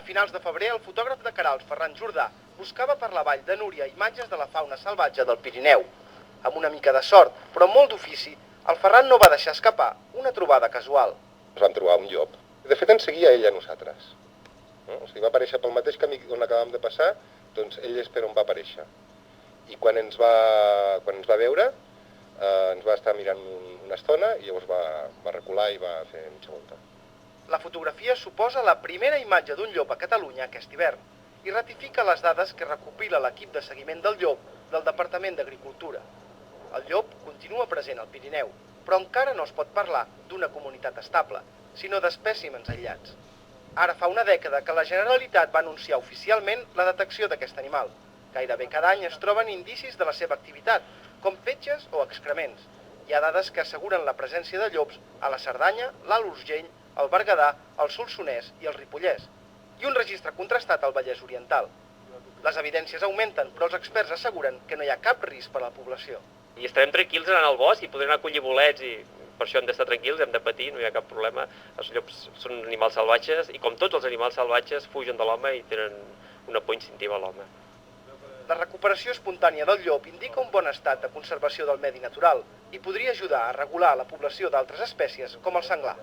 finals de febrer, el fotògraf de Queralbs, Ferran Jordà, buscava per la vall de Núria imatges de la fauna salvatge del Pirineu. Amb una mica de sort, però molt d'ofici, el Ferran no va deixar escapar una trobada casual. Ens vam trobar un llop. De fet, ens seguia ell a nosaltres. O sigui, va aparèixer pel mateix camí on acabàvem de passar, doncs ell és per on va aparèixer. I quan ens va veure, ens va estar mirant una estona i llavors va recular i va fer mitja volta. La fotografia suposa la primera imatge d'un llop a Catalunya aquest hivern i ratifica les dades que recopila l'equip de seguiment del llop del Departament d'Agricultura. El llop continua present al Pirineu, però encara no es pot parlar d'una comunitat estable, sinó d'espècimens aïllats. Ara fa una dècada que la Generalitat va anunciar oficialment la detecció d'aquest animal. Gairebé cada any es troben indicis de la seva activitat, com petges o excrements. Hi ha dades que asseguren la presència de llops a la Cerdanya, l'Alt Urgell, el Berguedà, el Solsonès i el Ripollès, i un registre contrastat al Vallès Oriental. Les evidències augmenten, però els experts asseguren que no hi ha cap risc per a la població. I estarem tranquils anant al bosc i podrem anar a collir bolets i per això hem d'estar tranquils, hem de patir, no hi ha cap problema. Els llops són animals salvatges i com tots els animals salvatges fugen de l'home i tenen una por instintiva a l'home. La recuperació espontània del llop indica un bon estat de conservació del medi natural i podria ajudar a regular la població d'altres espècies com el senglar.